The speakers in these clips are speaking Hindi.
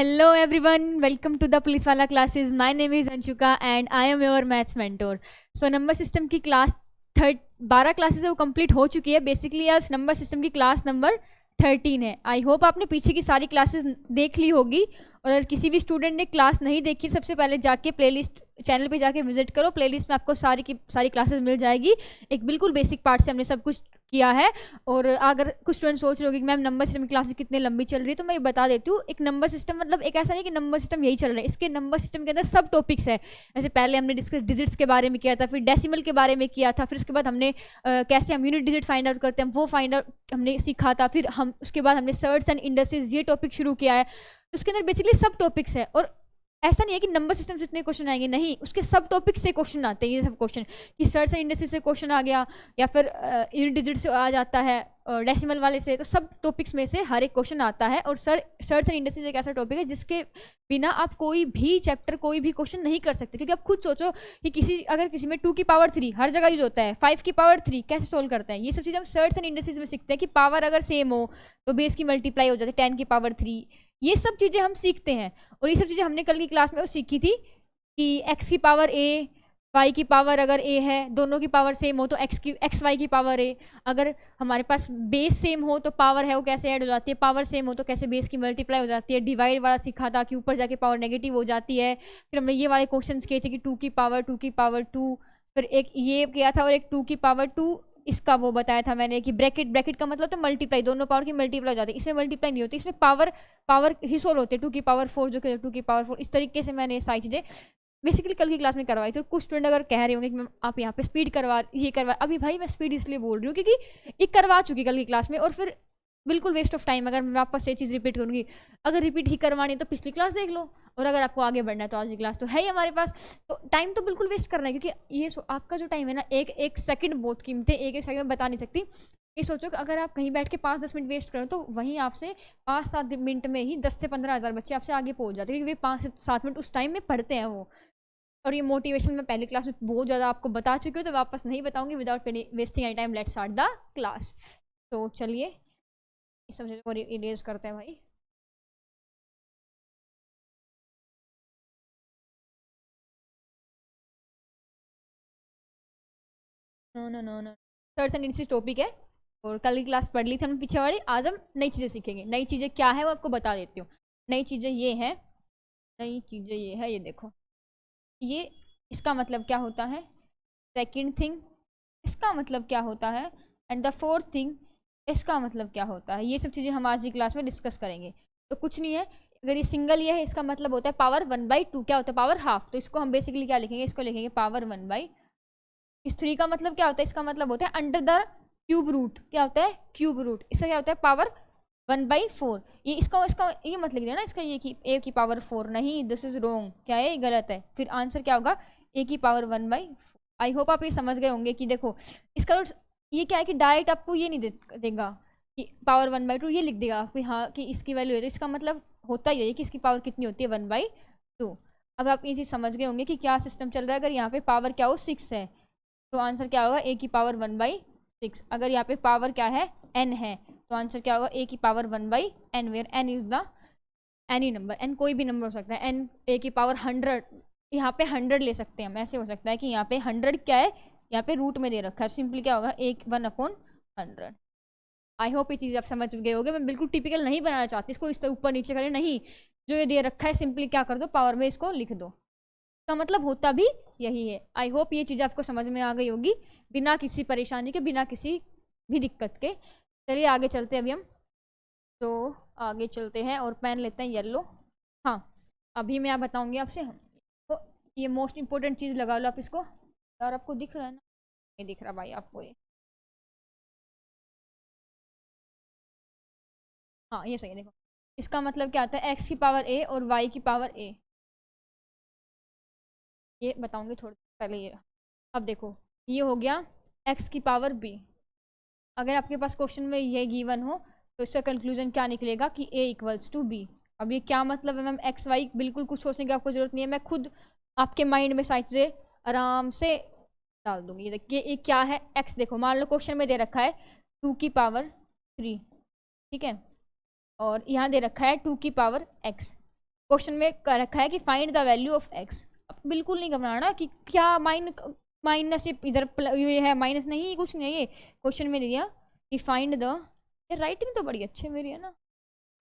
Hello everyone, welcome to the Police Wala classes. My name is Anshuka and I am your maths mentor. So number system की क्लास 12 क्लासेस है वो कंप्लीट हो चुकी है. बेसिकली आज नंबर सिस्टम की क्लास नंबर 13 है. आई होप आपने पीछे की सारी क्लासेस देख ली होगी, और अगर किसी भी स्टूडेंट ने क्लास नहीं देखी सबसे पहले जाके प्लेलिस्ट चैनल पे जाके विजिट करो. प्लेलिस्ट में आपको सारी की सारी क्लासेस मिल जाएगी. एक बिल्कुल बेसिक पार्ट से हमने सब कुछ किया है. और अगर कुछ स्टूडेंट सोच रहे हो कि मैम नंबर सिस्टम की क्लासेस कितने लंबी चल रही है, तो मैं ये बता देती हूँ. एक नंबर सिस्टम मतलब एक ऐसा नहीं कि नंबर सिस्टम यही चल रहा है. इसके नंबर सिस्टम के अंदर सब टॉपिक्स है. जैसे पहले हमने डिस्कस डिजिट्स के बारे में किया था, फिर डेसिमल के बारे में किया था, फिर उसके बाद हमने कैसे हम यूनिट डिजिट फाइंड आउट करते हैं वो फाइंड आउट हमने सीखा था. फिर हम उसके बाद हमने सर्ट्स एंड इंडस्ट्रीज ये टॉपिक शुरू किया है. तो उसके अंदर बेसिकली सब टॉपिक्स है. और ऐसा नहीं है कि नंबर सिस्टम से इतने क्वेश्चन आएंगे, नहीं, उसके सब टॉपिक से क्वेश्चन आते हैं. ये सब क्वेश्चन कि सर्च एंड इंडस्ट्री से क्वेश्चन आ गया, या फिर यूनिट डिजिट से आ जाता है, डेसिमल वाले से. तो सब टॉपिक्स में से हर एक क्वेश्चन आता है. और सर्च एंड इंडस्ट्रीज एक ऐसा टॉपिक है जिसके बिना आप कोई भी चैप्टर कोई भी क्वेश्चन नहीं कर सकते. क्योंकि आप खुद सोचो कि अगर किसी में 2 की पावर 3 हर जगह यूज होता है, 5 की पावर 3 कैसे सोल्व करते हैं, ये सब चीज़ हम सर्च एंड इंडस्ट्रीज में सीखते हैं. कि पावर अगर सेम हो तो बेस की मल्टीप्लाई हो जाती है 10 की पावर 3. ये सब चीज़ें हम सीखते हैं. और ये सब चीज़ें हमने कल की क्लास में वो सीखी थी कि एक्स की पावर ए, वाई की पावर अगर ए है, दोनों की पावर सेम हो तो एक्स वाई की पावर ए. अगर हमारे पास बेस सेम हो तो पावर है वो कैसे ऐड हो जाती है, पावर सेम हो तो कैसे बेस की मल्टीप्लाई हो जाती है. डिवाइड वाला सीखा था कि ऊपर जाके पावर नेगेटिव हो जाती है. फिर हमने ये वाले क्वेश्चन किए थे कि 2 की पावर 2. फिर एक ये किया था, और एक 2 की पावर 2 इसका वो बताया था मैंने कि ब्रैकेट का मतलब तो मल्टीप्लाई, दोनों पावर की मल्टीप्लाई हो जाती है. इसमें मल्टीप्लाई नहीं होती, इसमें पावर ही सोल्व होते हैं. 2 की पावर 4 जो कि 2 की पावर 4. इस तरीके से मैंने सारी चीज़ें बेसिकली कल की क्लास में करवाई. तो कुछ स्टूडेंट अगर कह रहे होंगे कि मैम आप यहाँ पे स्पीड करवा अभी भाई मैं स्पीड इसलिए बोल रही हूँ क्योंकि एक करवा चुकी कल की क्लास में, और फिर बिल्कुल वेस्ट ऑफ टाइम अगर मैं वापस ये चीज़ रिपीट करूँगी. अगर रिपीट ही करवानी है तो पिछली क्लास देख लो, और अगर आपको आगे बढ़ना है तो आज की क्लास तो है ही हमारे पास. तो टाइम तो बिल्कुल वेस्ट करना है, क्योंकि ये आपका जो टाइम है ना, एक सेकंड बहुत कीमती है. एक सेकंड में बता नहीं सकती. ये सोचो कि अगर आप कहीं बैठ के 5-10 मिनट वेस्ट करो तो वहीं आपसे 5-7 मिनट में ही 10 से 15 हज़ार बच्चे आपसे आगे पहुंच जाते हैं, क्योंकि 5 से 7 मिनट उस टाइम में पढ़ते हैं वो. और ये मोटिवेशन मैं पहली क्लास में बहुत ज़्यादा आपको बता चुकी हूँ, तो वापस नहीं बताऊंगी. Without wasting any time let's start the class. तो चलिए इस सब चीज़ों को इरेज करते हैं भाई. No no no no, surds and indices topic है. और कल की क्लास पढ़ ली थी हमने पीछे वाली. आज हम नई चीज़ें सीखेंगे. नई चीज़ें क्या है वो आपको बता देती हूँ. नई चीज़ें ये है, नई चीज़ें ये है, ये देखो. ये इसका मतलब क्या होता है, सेकंड थिंग इसका मतलब क्या होता है, एंड द फोर्थ थिंग इसका मतलब क्या होता है. ये सब चीज़ें हम आज की क्लास में डिस्कस करेंगे. तो कुछ नहीं है, अगर ये सिंगल ये है इसका मतलब होता है पावर 1/2. क्या होता है पावर हाफ, तो इसको हम बेसिकली क्या लिखेंगे, इसको लिखेंगे पावर 1/. इस 3 का मतलब क्या होता है, इसका मतलब होता है अंडर द क्यूब रूट. क्या होता है क्यूब रूट. इसका क्या होता है पावर 1/4. ये इसका ये मत लिख देना इसका, ये कि ए की पावर 4 नहीं, दिस इज रोंग. क्या है, गलत है. फिर आंसर क्या होगा, ए की पावर 1/4. आई होप आप ये समझ गए होंगे कि देखो इसका ये क्या है कि डायरेक्ट आपको ये नहीं देगा कि पावर 1/2, ये लिख देगा कि हाँ कि इसकी वैल्यू है. तो इसका मतलब होता ही है कि इसकी पावर कितनी होती है 1/2. अब आप ये चीज़ समझ गए होंगे कि क्या सिस्टम चल रहा है. अगर यहाँ पे पावर क्या हो 6 है तो आंसर क्या होगा ए की पावर 1/6. अगर यहाँ पे पावर क्या है n है तो आंसर क्या होगा ए की power 1/n, where n is the any number. n कोई भी नंबर हो सकता है. n ए की पावर 100, यहाँ पे 100 ले सकते हैं हम. ऐसे हो सकता है कि यहाँ पे 100 क्या है, यहाँ पे रूट में दे रखा है. सिंपली क्या होगा 1/100. आई होप ये चीज़ आप समझ गए होगे. मैं बिल्कुल टिपिकल नहीं बनाना चाहती इसको इस तरह ऊपर नीचे करें, नहीं. जो ये दे रखा है सिंपली क्या कर दो, पावर में इसको लिख दो. का मतलब होता भी यही है. आई होप ये चीज़ आपको समझ में आ गई होगी बिना किसी परेशानी के, बिना किसी भी दिक्कत के. चलिए आगे चलते हैं अभी हम. तो आगे चलते हैं और पेन लेते हैं येलो. हाँ, अभी मैं बताऊंगी आपसे. तो ये मोस्ट इंपॉर्टेंट चीज़ लगा लो आप इसको. और आपको दिख रहा है ना, नहीं दिख रहा भाई आपको ये. हाँ ये सही है. देखो इसका मतलब क्या आता है, एक्स की पावर ए और वाई की पावर ए. ये बताऊंगी थोड़ी पहले. ये अब देखो ये हो गया एक्स की पावर बी. अगर आपके पास क्वेश्चन में ये गिवन हो तो इसका कंक्लूजन क्या निकलेगा कि ए इक्वल्स टू बी. अब ये क्या मतलब है मैम, एक्स वाई बिल्कुल कुछ सोचने की आपको जरूरत नहीं है. मैं खुद आपके माइंड में सारी चीज़ें आराम से डाल दूंगी. ये देखिए ये क्या है, एक्स. देखो मान लो क्वेश्चन में दे रखा है 2 की पावर 3, ठीक है, और यहाँ दे रखा है 2 की पावर एक्स. क्वेश्चन में रखा है कि find the value of x. अब बिल्कुल नहीं घबराना कि क्या माइनस इधर ये है, माइनस नहीं, कुछ नहीं है, ये क्वेश्चन में दिया कि फाइंड द, ये राइटिंग तो बड़ी अच्छी है मेरी, है ना,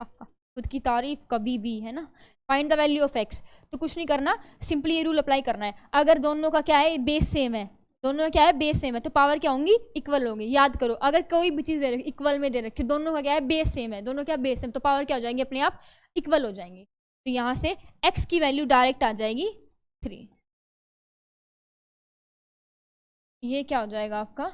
खुद की तारीफ कभी भी, है ना। Find the value of x, तो कुछ नहीं करना, सिंपली ये रूल अप्लाई करना है। अगर दोनों का क्या है, बेस सेम है, दोनों का क्या है, बेस सेम है, तो पावर क्या होंगी, इक्वल होंगी। याद करो, अगर कोई भी चीज़ इक्वल में दे रखी, दोनों का क्या है, बेस सेम है, दोनों क्या बेस सेम, तो पावर क्या हो जाएंगी, अपने आप इक्वल हो जाएंगी। तो यहाँ से एक्स की वैल्यू डायरेक्ट आ जाएगी 3। ये क्या हो जाएगा आपका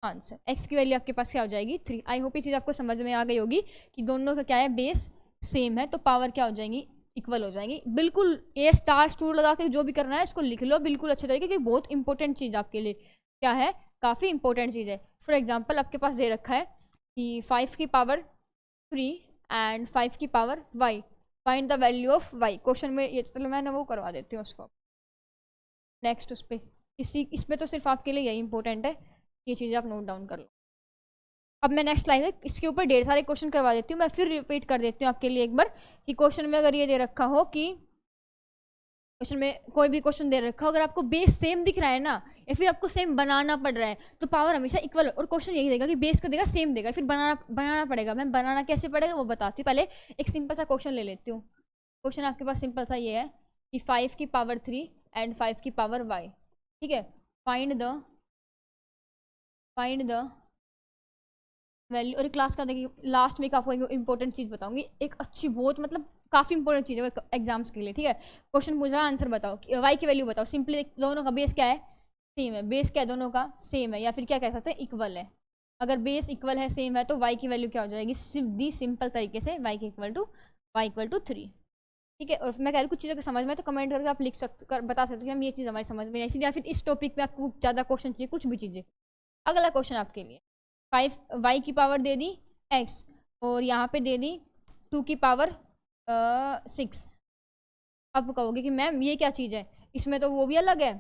आंसर, एक्स की वैल्यू आपके पास क्या हो जाएगी 3। आई होप ये चीज़ आपको समझ में आ गई होगी कि दोनों का क्या है, बेस सेम है, तो पावर क्या हो जाएंगी, इक्वल हो जाएंगी। बिल्कुल ये स्टार स्टूर लगा के जो भी करना है इसको लिख लो बिल्कुल अच्छे तरीके, क्योंकि बहुत इंपॉर्टेंट चीज़ आपके लिए क्या है, काफ़ी इंपॉर्टेंट चीज़ है। फॉर एग्जाम्पल आपके पास दे रखा है कि 5 की पावर 3 एंड 5 की power y, find the value of y। Question में ये, चलो मैंने वो करवा देती हूँ उसको नेक्स्ट उस पर, इसमें तो सिर्फ आपके लिए यही इंपॉर्टेंट है, ये चीज़ें आप नोट डाउन कर लो। अब मैं नेक्स्ट लाइन है, इसके ऊपर ढेर सारे क्वेश्चन करवा देती हूँ, मैं फिर रिपीट कर देती हूँ आपके लिए एक बार कि क्वेश्चन में अगर ये दे रखा हो कि क्वेश्चन में कोई भी क्वेश्चन दे रखा हो, अगर आपको बेस सेम दिख रहा है ना, या फिर आपको सेम बनाना पड़ रहा है, तो पावर हमेशा इक्वल, और क्वेश्चन यही देगा कि बेस का देगा सेम देगा, फिर बनाना पड़ेगा। मैं बनाना कैसे पड़ेगा वो बताती हूँ, पहले एक सिंपल सा क्वेश्चन ले लेती हूँ। क्वेश्चन आपके पास सिंपल सा ये है कि 5 की पावर 3 एंड 5 की पावर y, ठीक है। फाइंड द वैल्यू, और क्लास का देखिए लास्ट में आपको इंपॉर्टेंट चीज़ बताऊंगी, एक अच्छी बहुत मतलब काफ़ी इंपॉर्टेंट चीज़ है एग्जाम्स के लिए, ठीक है। क्वेश्चन पूछ रहा है, आंसर बताओ, वाई की वैल्यू बताओ। सिंपली दोनों का बेस क्या है, सेम है, बेस क्या है, दोनों का सेम है, या फिर क्या कह सकते हैं, इक्वल है। अगर बेस इक्वल है, सेम है, तो वाई की वैल्यू क्या हो जाएगी, सीधी सिंपल तरीके से वाई इक्वल टू 3, ठीक है। और मैं कह रही हूँ कुछ चीज़ों के समझ में तो कमेंट करके आप लिख सकते, बता सकते हो कि हम ये चीज़ हमारी समझ में नहीं, या फिर इस टॉपिक पे आपको ज़्यादा क्वेश्चन चाहिए, कुछ भी चीज़ें। अगला क्वेश्चन आपके लिए, 5 की पावर दे दी x, और यहाँ पे दे दी 2 की पावर 6। अब कहोगे कि मैम ये क्या चीज़ है, इसमें तो वो भी अलग है,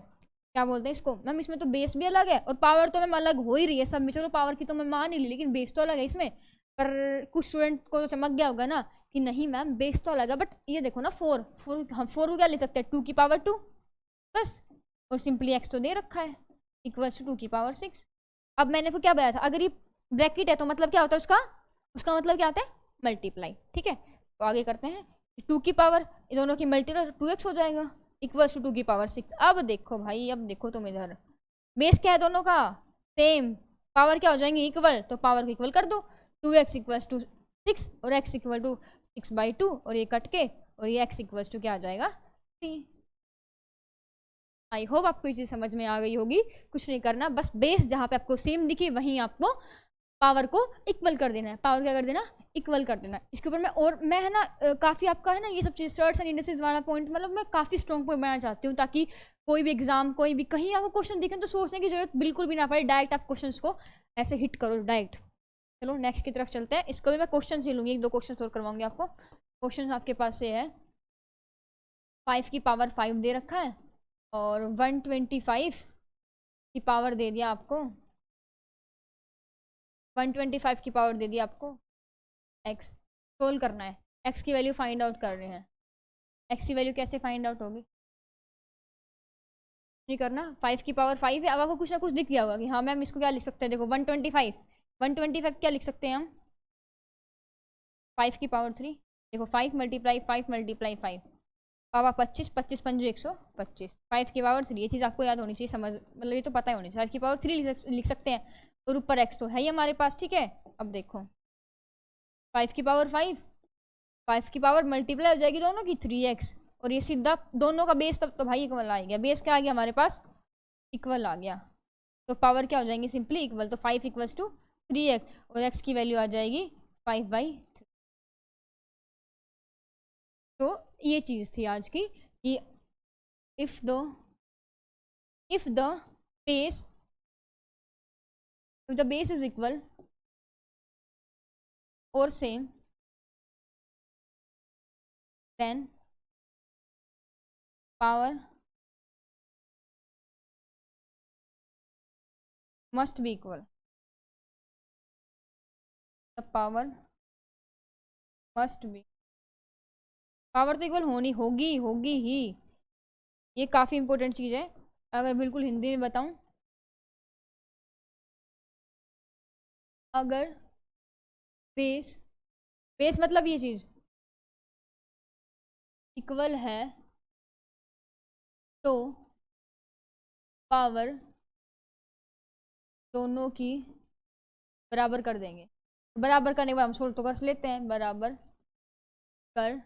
क्या बोलते हैं इसको मैम, इसमें तो बेस भी अलग है और पावर तो मैम अलग हो ही रही है सब में। चलो पावर की तो मैं मान ही ली, लेकिन बेस तो अलग है इसमें। पर कुछ स्टूडेंट को तो चमक गया होगा ना कि नहीं मैम बेस तो अलग है, बट ये देखो ना 4 हम 4 को क्या ले सकते हैं, 2 की पावर 2 बस, और सिंपली एक्स तो दे रखा है इक्वल्स टू 2 की पावर 6। अब मैंने को क्या बताया था, अगर ये ब्रैकेट है तो मतलब क्या होता है उसका, उसका मतलब क्या होता है, मल्टीप्लाई, ठीक है। तो आगे करते हैं, 2 की पावर, ये दोनों की मल्टीप्लाई 2x हो जाएगा इक्वल्स टू 2 की पावर 6। अब देखो भाई, अब देखो तुम इधर, बेस क्या है दोनों का, सेम, पावर क्या हो जाएंगी, इक्वल, तो पावर को इक्वल कर दो, 2x इक्वल्स टू 6 और x इक्वल टू 6/2, और ये कट के, और ये x इक्वल्स टू क्या आ जाएगा 3। आई होप आपको ये चीज़ समझ में आ गई होगी। कुछ नहीं करना, बस बेस जहाँ पे आपको सेम दिखे वहीं आपको पावर को इक्वल कर देना है, पावर क्या कर देना, इक्वल कर देना। इसके ऊपर मैं है ना काफ़ी आपका है ना ये सब चीज़ सर्ट्स एंड इंडस्ट्रीज वाला पॉइंट, मतलब मैं काफ़ी स्ट्रॉन्ग पॉइंट बनाना चाहती हूँ, ताकि कोई भी एग्जाम, कोई भी कहीं आपको क्वेश्चन दिखे तो सोचने की जरूरत बिल्कुल भी ना पड़े, डायरेक्ट आप क्वेश्चन को ऐसे हिट करो डायरेक्ट। चलो नेक्स्ट की तरफ चलते हैं, इसको भी मैं क्वेश्चन ही लूँगी, 1-2 क्वेश्चन और करवाऊंगी आपको। क्वेश्चन आपके पास से है, 5 की पावर 5 दे रखा है, और 125 की पावर दे दिया आपको, 125 की पावर दे दी आपको x। सोल्व करना है, x की वैल्यू फाइंड आउट कर रहे हैं। x की वैल्यू कैसे फाइंड आउट होगी, नहीं करना, 5 की पावर 5 है। अब आपको कुछ ना कुछ दिख गया होगा कि हाँ मैम इसको क्या लिख सकते हैं, देखो 125 क्या लिख सकते हैं हम, 5 की पावर 3, देखो 5 मल्टीप्लाई 5 पावर 25, 25 पंजो 125, 5 की पावर 3, ये चीज़ आपको याद होनी चाहिए, समझ मतलब ये तो पता ही होनी चाहिए, 5 की पावर 3 लिख सकते हैं, और ऊपर x तो है ही हमारे पास, ठीक है। अब देखो 5 की पावर 5 की पावर मल्टीप्लाई हो जाएगी दोनों की 3x, और ये सीधा दोनों का बेस तब तो भाई इक्वल आ गया, बेस क्या आ गया हमारे पास, इक्वल आ गया, तो पावर क्या हो जाएंगे, सिंपली इक्वल, तो 5 इक्वल्स टू 3x, और x की वैल्यू आ जाएगी 5/3। तो ये चीज़ थी आज की कि if the base is equal or same, then power must be equal, the power must be power तो इक्वल होनी होगी होगी ही, ये काफ़ी इंपॉर्टेंट चीज़ है। अगर बिल्कुल हिंदी में बताऊं, अगर बेस बेस मतलब ये चीज़ इक्वल है तो पावर दोनों की बराबर कर देंगे। बराबर करने के बाद हम सोल्व तो कर लेते हैं, बराबर कर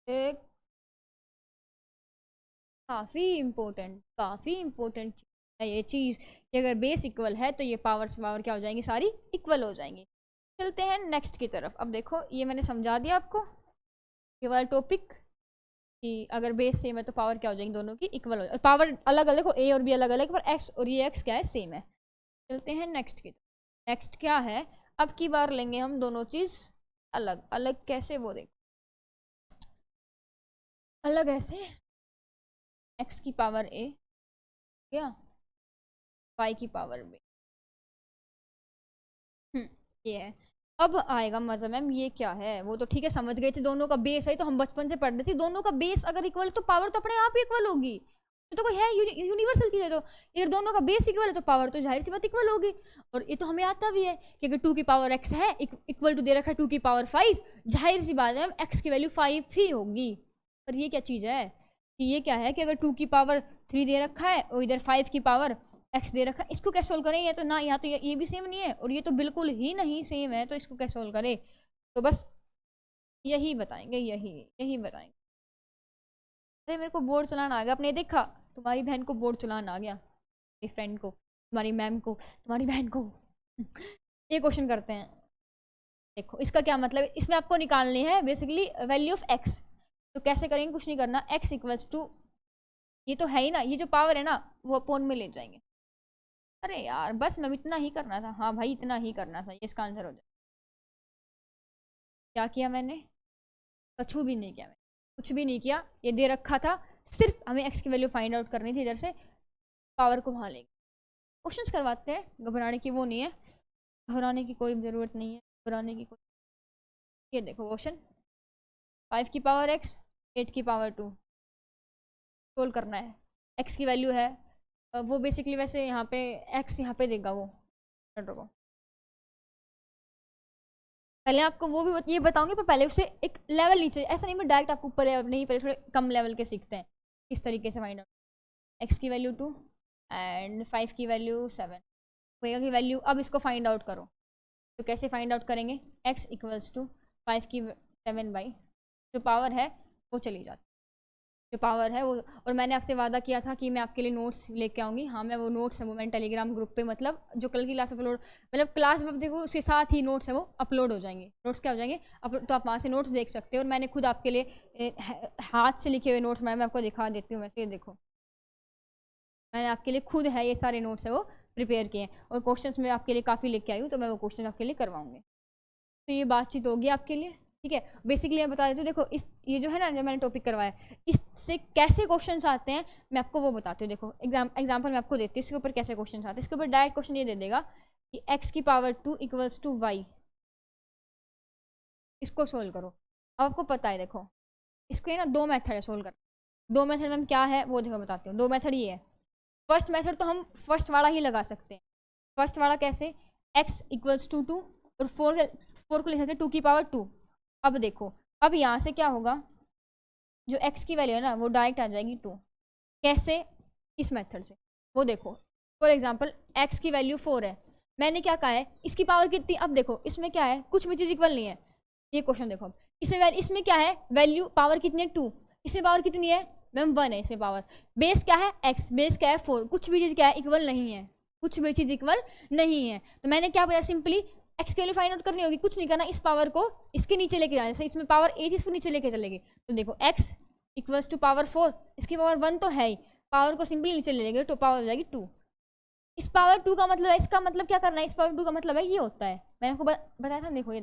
एक काफ़ी इम्पोर्टेंट है ये चीज़ कि अगर बेस इक्वल है तो ये पावर से पावर क्या हो जाएंगी, सारी इक्वल हो जाएंगी। चलते हैं नेक्स्ट की तरफ। अब देखो ये मैंने समझा दिया आपको ये वाला टॉपिक कि अगर बेस सेम है तो पावर क्या हो जाएंगी, दोनों की इक्वल हो जाए। पावर अलग अलग हो, ए और बी अलग अलग, पर एक्स और ये एक्स क्या है, सेम है। चलते हैं नेक्स्ट की तरफ। नेक्स्ट क्या है, अब की बार लेंगे हम दोनों चीज़ अलग अलग। कैसे, वो देखो अलग ऐसे, एक्स की पावर ए क्या, वाई की पावर बी। ये है। अब आएगा मजा मैम ये क्या है, वो तो ठीक है समझ गए थे, दोनों का बेस है तो हम बचपन से पढ़ रहे थे, दोनों का बेस अगर इक्वल तो पावर तो अपने आप ही इक्वल होगी। तो कोई है यूनिवर्सल चीज है, तो अगर दोनों का बेस इक्वल है तो पावर तो जाहिर सी बात इक्वल होगी। और ये तो हमें आता भी है कि अगर 2 की पावर x है इक्वल टू दे रखा है 2 की पावर 5, जाहिर सी बात है x की वैल्यू 5 ही होगी। पर ये क्या चीज़ है कि ये क्या है कि अगर 2 की पावर 3 दे रखा है और इधर 5 की पावर एक्स दे रखा है, इसको कैसे सोल्व करें, ये तो ना यहाँ तो ये भी सेम नहीं है और ये तो बिल्कुल ही नहीं सेम है, तो इसको कैसे सोल्व करें। तो बस यही बताएंगे, यही यही बताएंगे। अरे मेरे को बोर्ड चलाना आ गया, आपने देखा तुम्हारी बहन को बोर्ड चलाना आ गया, मेरी फ्रेंड को, तुम्हारी मैम को, तुम्हारी बहन को। ये क्वेश्चन करते हैं, देखो इसका क्या मतलब है, इसमें आपको निकालनी है बेसिकली वैल्यू ऑफ एक्स। तो कैसे करेंगे, कुछ नहीं करना, एक्स इक्वल्स टू ये तो है ही ना, ये जो पावर है ना वो अपोन में ले जाएंगे। अरे यार बस मैं इतना ही करना था, हाँ भाई इतना ही करना था, ये इसका आंसर हो जाए। क्या किया मैंने, कछु भी नहीं किया, मैंने कुछ भी नहीं किया, ये दे रखा था, सिर्फ हमें एक्स की वैल्यू फाइंड आउट करनी थी, इधर से पावर को वहाँ लेंगे। क्वेश्चंस करवाते हैं, घबराने की वो नहीं है, घबराने की कोई ज़रूरत नहीं है, घबराने की कोई। ये देखो क्वेश्चन, 5 की पावर एक्स 8 की पावर 2 सोल्व करना है। एक्स की वैल्यू है वो बेसिकली वैसे यहाँ पे एक्स यहाँ पे देगा वो, रुको पहले आपको वो भी ये बताऊंगी, पर पहले उससे एक लेवल नीचे, ऐसा नहीं मैं डायरेक्ट आपको ऊपर लेवल नहीं, पहले थोड़े कम लेवल के सीखते हैं किस तरीके से फाइंड आउट। एक्स की वैल्यू 2 एंड 5 की वैल्यू 7 होएगा की वैल्यू, अब इसको फाइंड आउट करो। तो कैसे फाइंड आउट करेंगे, एक्स इक्वल्स टू 5 की 7 बाई जो पावर है वो चली जाती, जो पावर है वो। और मैंने आपसे वादा किया था कि मैं आपके लिए नोट्स लेके आऊँगी, हाँ मैं वो नोट्स है वो मैंने टेलीग्राम ग्रुप पे, मतलब जो कल की क्लास अपलोड, मतलब क्लास में देखो उसके साथ ही नोट्स है वो अपलोड हो जाएंगे। नोट्स क्या हो जाएंगे तो आप वहाँ से नोट्स देख सकते हो, और मैंने खुद आपके लिए हाथ से लिखे हुए नोट्स मैं आपको दिखा देती हूँ। वैसे ये देखो मैंने आपके लिए खुद है ये सारे नोट्स है वो प्रिपेयर किए हैं, और क्वेश्चंस मैं आपके लिए काफ़ी लेके आई हूँ, तो मैं वो क्वेश्चन आपके लिए करवाऊँगी। तो ये बातचीत होगी आपके लिए, ठीक है। बेसिकली मैं बता देती हूँ, देखो इस ये जो है ना जो मैंने टॉपिक करवाया इससे कैसे क्वेश्चंस आते हैं मैं आपको वो बताती हूँ। देखो एग्जाम्पल मैं आपको देती हूँ, इसके ऊपर कैसे क्वेश्चन आते हैं। इसके ऊपर डायरेक्ट क्वेश्चन ये दे देगा कि एक्स की पावर 2 इक्वल्स टू वाई, इसको सोल्व करो। अब आपको पता है देखो इसको ये ना दो मेथड है सोल्व कर, दो मेथड में क्या है वो देखो बताती हूँ। दो मेथड ये है, फर्स्ट मेथड तो हम फर्स्ट वाला ही लगा सकते हैं। फर्स्ट वाला कैसे, एक्स इक्वल्स टू 2 और 4 को लिख सकते हैं 2 की पावर 2। अब देखो अब यहाँ से क्या होगा, जो x की वैल्यू है ना वो डायरेक्ट आ जाएगी 2। कैसे, इस मेथड से। वो देखो फॉर एग्जांपल x की वैल्यू 4 है, मैंने क्या कहा है इसकी पावर कितनी, अब देखो इसमें क्या है कुछ भी चीज़ इक्वल नहीं है। ये क्वेश्चन देखो इसमें क्या है वैल्यू पावर कितनी है 2, इसमें पावर कितनी है मैम 1 है, इसमें पावर बेस क्या है x, बेस क्या है 4, कुछ भी चीज़ क्या है इक्वल नहीं है, कुछ भी चीज़ इक्वल नहीं है। तो मैंने क्या बताया, सिंपली एक्स की वैल्यू फाइंड आउट करनी होगी, कुछ नहीं करना, इस पावर को इसके नीचे लेके जाना, जैसे इसमें पावर 8 इसको नीचे लेके चलेगी। तो देखो x इक्वल्स टू पावर 4, इसकी पावर 1 तो है ही, पावर को सिंपली नीचे ले लेंगे तो पावर हो जाएगी 2। इस पावर 2 का मतलब है, इसका मतलब क्या करना है, इस पावर 2 का मतलब है ये होता है, मैंने आपको बताया था। देखो ये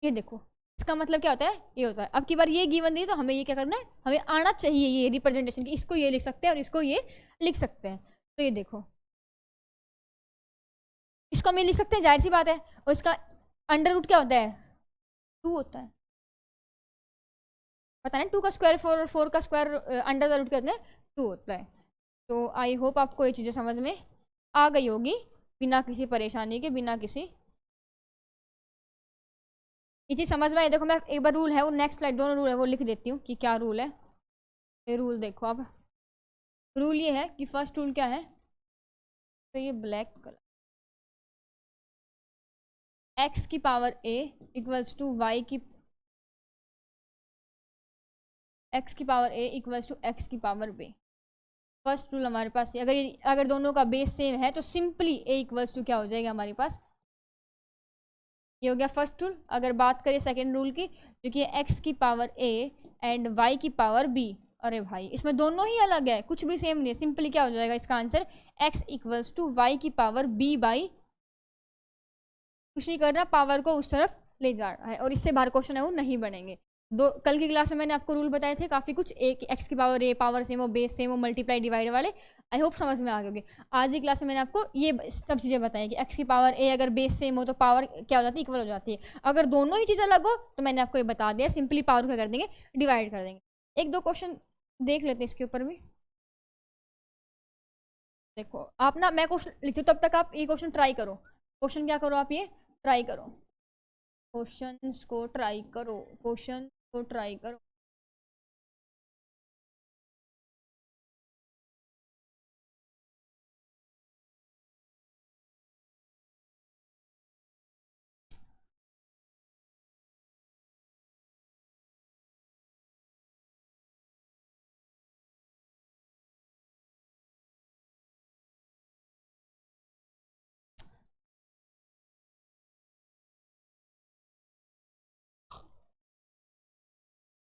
देखो इसका मतलब क्या होता है, ये होता है। अब की बार ये गिवन दी तो हमें ये क्या करना है, हमें आना चाहिए ये रिप्रेजेंटेशन की, इसको ये लिख सकते हैं और इसको ये लिख सकते हैं। तो ये देखो इसको हम ये लिख सकते हैं, जाहिर सी बात है। और इसका अंडर रूट क्या होता है, 2 होता है, पता नहीं 2 का स्क्वायर 4 और 4 का स्क्वायर अंडर द रूट क्या होता है, 2 होता है। तो आई होप आपको ये चीज़ें समझ में आ गई होगी बिना किसी परेशानी के, बिना किसी, ये चीज़ समझ में आई। देखो मैं एक बार रूल है वो नेक्स्ट स्लाइड, दोनों रूल है वो लिख देती हूँ कि क्या रूल है। ये रूल देखो अब, रूल ये है कि फर्स्ट रूल क्या है, तो ये ब्लैक कलर, x की power a equals to y की, x की power a equals to x की पावर b। फर्स्ट रूल हमारे पास अगर दोनों का बेस सेम है तो सिंपली a इक्वल्स टू क्या हो जाएगा हमारे पास, ये हो गया फर्स्ट रूल। अगर बात करें सेकेंड रूल की, जो कि x की पावर a एंड y की पावर b, अरे भाई इसमें दोनों ही अलग है, कुछ भी सेम नहीं है। सिंपली क्या हो जाएगा इसका answer, x equals to y की पावर b बाई, कुछ नहीं करना, पावर को उस तरफ ले जा रहा है, और इससे बाहर क्वेश्चन है वो नहीं बनेंगे। कल की क्लास में मैंने आपको रूल बताए थे काफ़ी कुछ, एक एक्स की पावर ए पावर सेम हो, बेस सेम हो, मल्टीप्लाई डिवाइड वाले, आई होप समझ में आ गए होंगे। आज की क्लास में मैंने आपको ये सब चीज़ें बताई कि एक्स की पावर ए अगर बेस सेम हो तो पावर क्या हो जाती है, इक्वल हो जाती है। अगर दोनों ही चीज़ें अलग हो तो मैंने आपको ये बता दिया, सिंपली पावर क्या कर देंगे, डिवाइड कर देंगे। एक दो क्वेश्चन देख लेते हैं इसके ऊपर भी। देखो आप ना, मैं क्वेश्चन लिखती हूँ तब तक आप ये क्वेश्चन ट्राई करो। क्वेश्चन क्या करो आप, ये ट्राई करो, क्वेश्चंस को ट्राई करो, क्वेश्चन को ट्राई करो।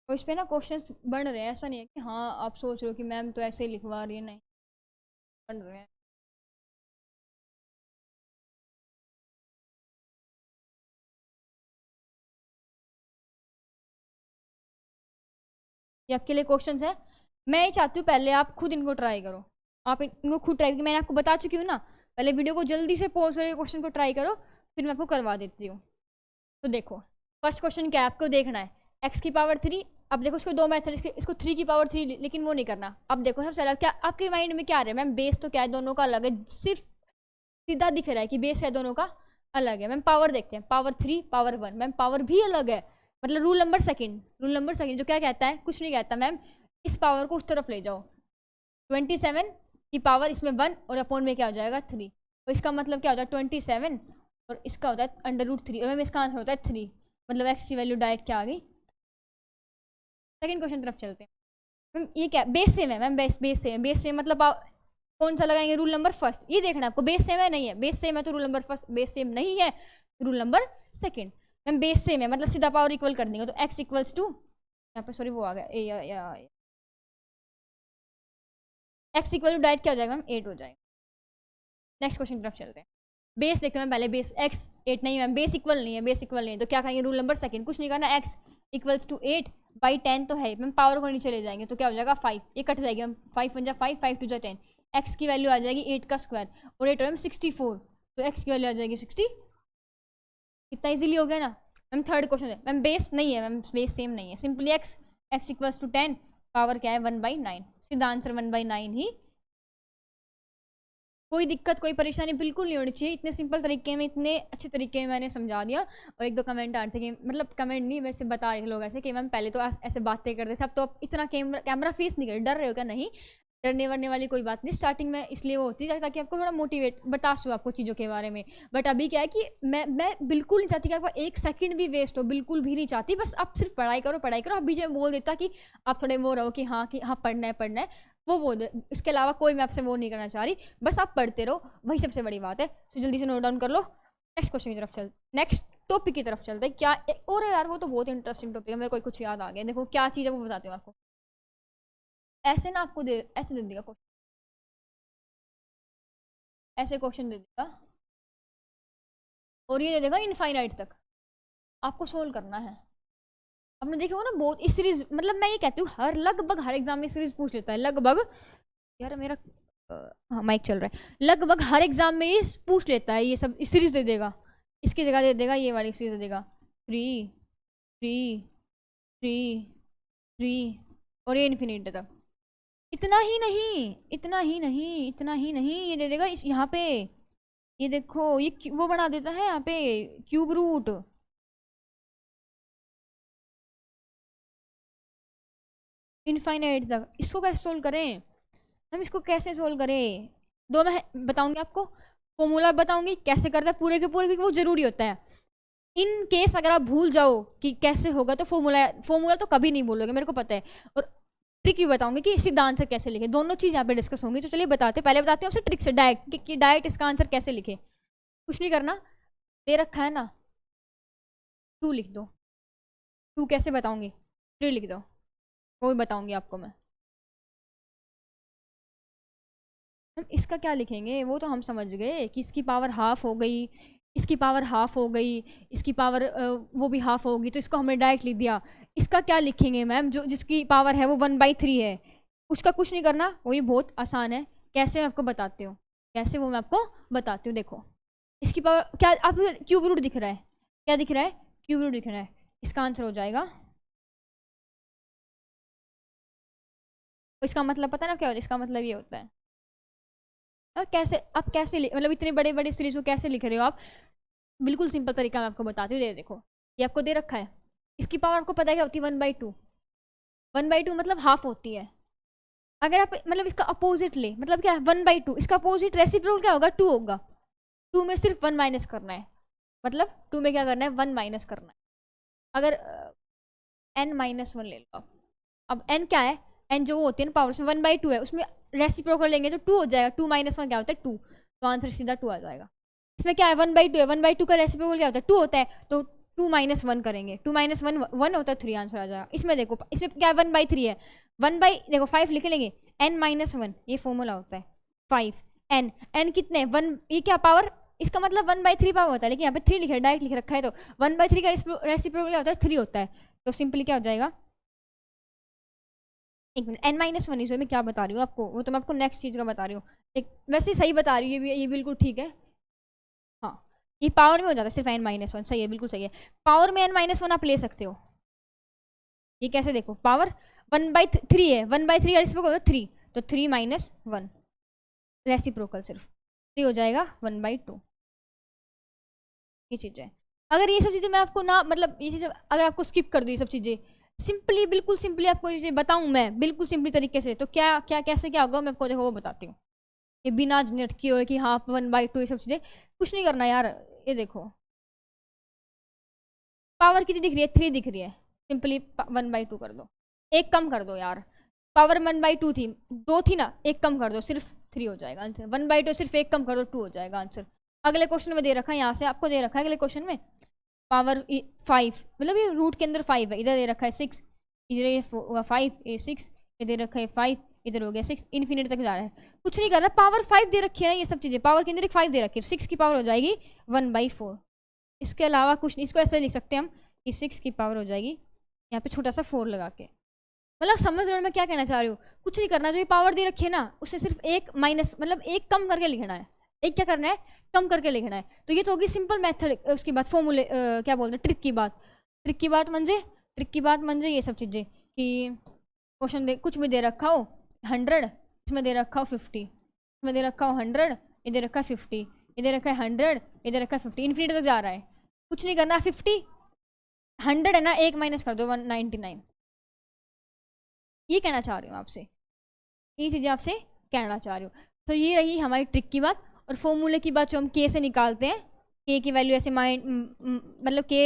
तो इस पे ना क्वेश्चंस बन रहे हैं, ऐसा नहीं है कि हाँ आप सोच रहे हो कि मैम तो ऐसे ही लिखवा रही है, नहीं, बन रहे हैं। ये आपके लिए क्वेश्चंस है, मैं ये चाहती हूँ पहले आप खुद इनको ट्राई करो, आप इनको खुद ट्राई, मैंने आपको बता चुकी हूँ ना, पहले वीडियो को जल्दी से पॉज करके क्वेश्चन को ट्राई करो, फिर मैं आपको करवा देती हूँ। तो देखो फर्स्ट क्वेश्चन क्या है, आपको देखना है एक्स की पावर 3। अब देखो इसको दो मैथड, इसको 3 की पावर 3, लेकिन वो नहीं करना। अब देखो सबसे पहले क्या आपके माइंड में क्या आ रहा है, मैम बेस तो क्या है दोनों का अलग है, सिर्फ सीधा दिख रहा है कि बेस है दोनों का अलग है। मैम पावर देखते हैं, पावर 3 पावर 1, मैम पावर भी अलग है, मतलब रूल नंबर सेकंड जो क्या कहता है, कुछ नहीं कहता मैम, इस पावर को उस तरफ ले जाओ, 27 की पावर इसमें 1 और अपॉन में क्या हो जाएगा 3, तो इसका मतलब क्या होता है 27 और इसका होता है अंडर रूट 3, और मैम इसका आंसर होता है 3, मतलब एक्स की वैल्यू डायरेक्ट क्या आ गई। सेकंड क्वेश्चन तरफ चलते हैं। मैम ये क्या, बेस सेम है मैम, बेस सेम मतलब कौन सा लगाएंगे, रूल नंबर फर्स्ट। ये देखना आपको बेस सेम है नहीं है, बेस सेम है तो rule number first, base same नहीं है rule number second. Ma'am base same है मतलब सीधा पावर इक्वल कर देंगे, तो एक्स इक्वल्स टू, यहाँ पे सॉरी वो आ गया एक्स इक्वल टू डायरेक्ट क्या हो जाएगा मैम 8 हो जाएगा। नेक्स्ट क्वेश्चन की तरफ चलते हैं। बेस देखते हैं पहले, बेस एक्स 8 नहीं मैम, बेस इक्वल नहीं है, बेस इक्वल नहीं है तो क्या कहेंगे रूल नंबर सेकंड, कुछ नहीं करना, एक्स इक्वल्स टू 8 बाई 10 तो है मैम, पावर को नीचे ले जाएंगे तो क्या हो जाएगा 5, ये कट जाएगी मैम, 5 1 जा 5, 5 2 जा 10, एक्स की वैल्यू आ जाएगी 8 का स्क्वायर और 8 मैम 64, तो एक्स की वैल्यू आ जाएगी 60। कितना इजीली हो गया ना मैम। थर्ड क्वेश्चन है मैम, बेस नहीं है मैम, बेस सेम नहीं है, simply x equals to 10, power क्या है 1/9, सीधा आंसर 1/9 ही। कोई दिक्कत कोई परेशानी बिल्कुल नहीं होनी चाहिए, इतने सिंपल तरीके में इतने अच्छे तरीके में मैंने समझा दिया। और एक दो कमेंट आ रहे थे कि मतलब कमेंट नहीं वैसे बता रहे लोग ऐसे कि मैम पहले तो ऐसे बातें करते थे, अब तो आप इतना कैमरा फेस नहीं कर, डर रहे हो क्या, नहीं डरने वरने वाली कोई बात नहीं, स्टार्टिंग में इसलिए वो होती है ताकि आपको थोड़ा मोटिवेट बता सकूँ आपको चीज़ों के बारे में। बट अभी क्या है कि मैं बिल्कुल नहीं चाहती कि आपका एक सेकंड भी वेस्ट हो, बिल्कुल भी नहीं चाहती, बस आप सिर्फ पढ़ाई करो। अभी जब बोल देता कि आप थोड़े वो रहो कि हाँ पढ़ना है वो बोल दे, इसके अलावा कोई मैं आपसे वो नहीं करना चाह रही, बस आप पढ़ते रहो, वही सबसे बड़ी बात है। तो जल्दी से नोट डाउन कर लो। नेक्स्ट क्वेश्चन की तरफ नेक्स्ट टॉपिक की तरफ चलते हैं। क्या और यार वो तो बहुत इंटरेस्टिंग टॉपिक है, मेरे को कुछ याद आ गया, देखो क्या चीज़ है वो बताती हूँ आपको। ऐसे ना आपको ऐसे दे देगा क्वेश्चन, ऐसे क्वेश्चन दे देगा और ये दे देगा इनफाइनाइट तक, आपको सोल्व करना है। आपने देखा होगा ना बहुत इस सीरीज, मतलब मैं ये कहती हूँ लगभग हर एग्जाम में सीरीज पूछ लेता है लगभग। यार मेरा हाँ माइक चल रहा है। लगभग हर एग्जाम में ये पूछ लेता है, ये सब सीरीज दे देगा, इसकी जगह दे देगा ये वाली सीरीज दे देगा, 3 3 3 3 और ये इन्फिनिट तक। इतना ही नहीं, इतना ही नहीं, इतना ही नहीं, ये दे देगा इस यहाँ पे, ये देखो ये वो बना देता है यहाँ पे क्यूब रूट। इनफाइनाइट तक। इसको कैसे सोल्व करें हम, इसको कैसे सोल्व करें, दो मैं बताऊंगी आपको, फॉर्मूला बताऊंगी कैसे करता है पूरे के पूरे, क्योंकि वो जरूरी होता है। इन केस अगर आप भूल जाओ कि कैसे होगा तो फॉर्मूला तो कभी नहीं भूलोगे, मेरे को पता है। और ट्रिक भी बताऊंगी कि सीधा आंसर कैसे लिखे, दोनों चीज़ यहाँ पे डिस्कस होंगी। तो चलिए पहले बताते हैं आपसे ट्रिक से डायरेक्ट कि डायरेक्ट इसका आंसर कैसे लिखे। कुछ नहीं करना, दे रखा है ना 2 लिख दो, 2 कैसे बताऊंगी, 3 लिख दो, वो भी बताऊंगी आपको मैं। हम इसका क्या लिखेंगे वो तो हम समझ गए कि इसकी पावर हाफ हो गई, इसकी पावर हाफ हो गई, इसकी पावर वो भी हाफ होगी, तो इसको हमने डायरेक्ट लिख दिया। इसका क्या लिखेंगे मैम, जो जिसकी पावर है वो 1/3 है, उसका कुछ नहीं करना, वो ये बहुत आसान है। कैसे मैं आपको बताती हूँ, कैसे वो मैं आपको बताती हूँ। देखो इसकी पावर क्या, आप क्यूब रूट दिख रहा है, क्या दिख रहा है, क्यूब रूट दिख रहा है, इसका आंसर हो जाएगा। इसका मतलब पता है ना क्या होता है, इसका मतलब ये होता है। कैसे आप कैसे मतलब इतने बड़े बड़े सीरीज को कैसे लिख रहे हो आप, बिल्कुल सिंपल तरीका मैं आपको बताती हूँ। देखो ये आपको दे रखा है, इसकी पावर आपको पता है क्या होती है, 1/2। 1/2 मतलब हाफ होती है। अगर आप मतलब इसका अपोजिट ले, मतलब क्या है 1/2, इसका अपोजिट रेसिप्रोकल क्या होगा, 2 होगा। 2 में सिर्फ 1 माइनस करना है, मतलब 2 में क्या करना है, 1 माइनस करना है। अगर n-1 ले लो आप, अब n क्या है, n जो होती है ना पावर से 1/2 है, उसमें रेसिप्रोकल लेंगे तो 2 हो जाएगा। 2 - 1 क्या होता है, 2, तो आंसर सीधा 2 आ जाएगा। इसमें क्या है 1/2 है, 1/2 का रेसिप्रोकल क्या होता है, 2 होता है, तो 2 - 1 करेंगे, 2 - 1 1 होता है, 3 आंसर आ जाएगा। इसमें देखो इसमें क्या है 1/3 है, देखो 5 लिख लेंगे, n-1 ये फॉर्मूला होता है 5 n कितने 1, ये क्या पावर, इसका मतलब 1/3 पावर होता है, लेकिन यहाँ पे 3 लिखा है, डायरेक्ट लिख रखा है, तो 1/3 का रेसिप्रोकल क्या होता है, 3 होता है, तो सिंपली क्या हो जाएगा, एक मिनट, n-1 इसे मैं क्या बता रही हूँ आपको, वो तो मैं आपको नेक्स्ट चीज़ का बता रही हूँ, एक वैसे सही बता रही हूँ, ये बिल्कुल ठीक है। हाँ ये पावर में हो जाता है सिर्फ n-1, सही है, बिल्कुल सही है। पावर में n-1 आप ले सकते हो, ये कैसे देखो, पावर 1/3 है, 1/3 का रेसिप्रोकल 3, तो 3 - 1 रेसिप्रोकल सिर्फ 3 हो जाएगा 1/2। ये चीज़ है। अगर ये सब चीज़ें मैं आपको ना, मतलब ये चीज़ें अगर आपको स्किप कर दूँ, ये सब चीज़ें सिंपली, बिल्कुल सिंपली आपको ये चीज़ें बताऊँ मैं बिल्कुल सिंपली तरीके से, तो क्या क्या कैसे क्या होगा मैं आपको देखो वो बताती हूँ। ये बिना झटकी हो कि हाँ 1/2 ये सब चीज़ें, कुछ नहीं करना यार। ये देखो पावर कितनी दिख रही है, 3 दिख रही है, सिंपली 1/2 कर दो, एक कम कर दो यार, पावर 1/2 थी, 2 थी ना, एक कम कर दो, सिर्फ 3 हो जाएगा आंसर। 1/2 सिर्फ एक कम कर दो, 2 हो जाएगा आंसर। अगले क्वेश्चन में दे रखा है, यहाँ से आपको दे रखा है अगले क्वेश्चन में पावर 5, मतलब ये रूट के अंदर 5 है, इधर दे रखा है 6, इधर ये 5, ये 6, ये दे रखा है 5, इधर हो गया 6, इन्फिनिटी तक जा रहा है। कुछ नहीं कर रहा, पावर 5 दे रखी है ना, ये सब चीज़ें पावर के अंदर एक 5 दे रखी है, 6 की पावर हो जाएगी 1/4। इसके अलावा कुछ नहीं, इसको ऐसे लिख सकते हैं हम कि 6 की पावर हो जाएगी यहाँ पे छोटा सा 4 लगा के, मतलब समझ रहे हो मैं क्या कहना चाह रही हूँ। कुछ नहीं करना, जो ये पावर दे रखी है ना उससे सिर्फ एक माइनस, मतलब एक कम करके लिखना है, एक क्या करना है, कम करके लिखना है। तो ये तो होगी सिंपल मेथड। उसकी बात फॉर्मूले क्या बोलते हैं, ट्रिक की बात, ट्रिक की बात मंजे ये सब चीज़ें कि क्वेश्चन दे कुछ भी दे रखा हो 100, इसमें दे रखा हो 50, इसमें दे रखा हो 100, इधर रखा है 50, इधर रखा है 100, इधर रखा है 50, इन्फिनिटी तक जा रहा है। कुछ नहीं करना, 50 100 है ना, एक माइनस कर दो 199। ये कहना चाह रही हूँ आपसे, ये चीज़ें आपसे कहना चाह रही हूँ। तो ये रही हमारी ट्रिक की बात। और फॉर्मूले की बात जो हम के से निकालते हैं, के की वैल्यू ऐसे मतलब के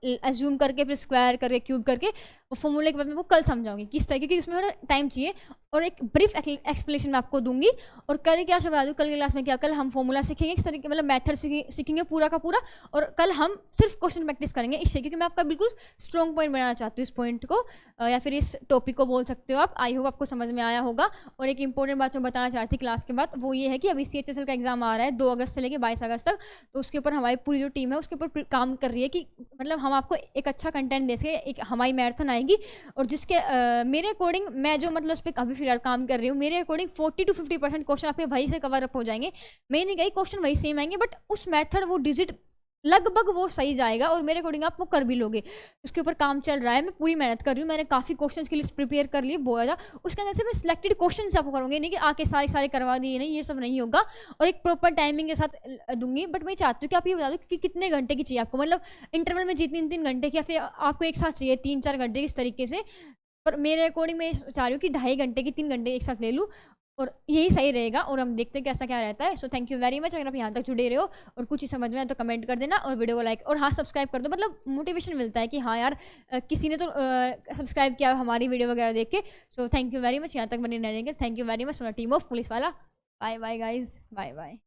एज्यूम करके फिर स्क्वायर करके क्यूब करके, वो फॉर्मूले के बाद मैं वो कल समझाऊंगी किस तरह, क्योंकि उसमें थोड़ा टाइम चाहिए और एक ब्रीफ एक्सप्लेनेशन मैं आपको दूंगी। और कल क्या बता दूँ, कल की क्लास में क्या, कल हम फॉर्मूला सीखेंगे इस तरीके, मतलब मेथड सीखेंगे पूरा का पूरा, और कल हम सिर्फ क्वेश्चन प्रैक्टिस करेंगे इससे, क्योंकि मैं आपका बिल्कुल स्ट्रॉन्ग पॉइंट बनाना चाहती हूँ इस पॉइंट को, या फिर इस टॉपिक को बोल सकते हो आप। आई होप आपको समझ में आया होगा। और एक इंपॉर्टेंट बात जो बताना चाहती थी क्लास के बाद, वो ये है कि अभी CHSL का एग्जाम आ रहा है 2 अगस्त से लेकर 22 अगस्त तक, तो उसके ऊपर हमारी पूरी जो टीम है उसके ऊपर काम कर रही है कि मतलब हम आपको एक अच्छा कंटेंट दे सके। एक हमारी मैराथन आएगी और जिसके मेरे अकॉर्डिंग मैं जो मतलब उस पर अभी फिलहाल काम कर रही हूँ, मेरे अकॉर्डिंग 40 to 50% क्वेश्चन आपके वही से कवर अप हो जाएंगे। मैं नहीं कही क्वेश्चन वही सेम आएंगे, बट उस मेथड वो डिजिट लगभग वो सही जाएगा और मेरे अकॉर्डिंग आप वो कर भी लोगे। उसके ऊपर काम चल रहा है, मैं पूरी मेहनत कर रही हूँ, मैंने काफ़ी क्वेश्चंस की लिस्ट प्रिपेयर कर ली बहुत ज़्यादा। उसके अंदर से मैं सिलेक्टेड क्वेश्चन आपको करूँगी, नहीं कि आके सारे सारे करवा दिए, नहीं, ये सब नहीं होगा। और एक प्रॉपर टाइमिंग के साथ दूंगी। बट मैं चाहती हूँ कि आप ये बता दो कि कितने घंटे की चाहिए आपको, मतलब इंटरवल में जी 3-3 घंटे की, या फिर आपको एक साथ चाहिए 3-4 घंटे इस तरीके से। पर मेरे अकॉर्डिंग मैं चाह रही हूँ कि 2.5 घंटे की 3 घंटे एक साथ ले लूँ और यही सही रहेगा। और हम देखते हैं कैसा क्या रहता है। सो थैंक यू वेरी मच। अगर आप यहाँ तक जुड़े रहे हो और कुछ ही समझ में आए तो कमेंट कर देना और वीडियो को लाइक और हाँ सब्सक्राइब कर दो, मतलब मोटिवेशन मिलता है कि हाँ यार किसी ने तो सब्सक्राइब किया हमारी वीडियो वगैरह देख के। So thank you very much, यहाँ तक बने रहेंगे। Thank you very much from team of police Wala. Bye bye guys, bye bye.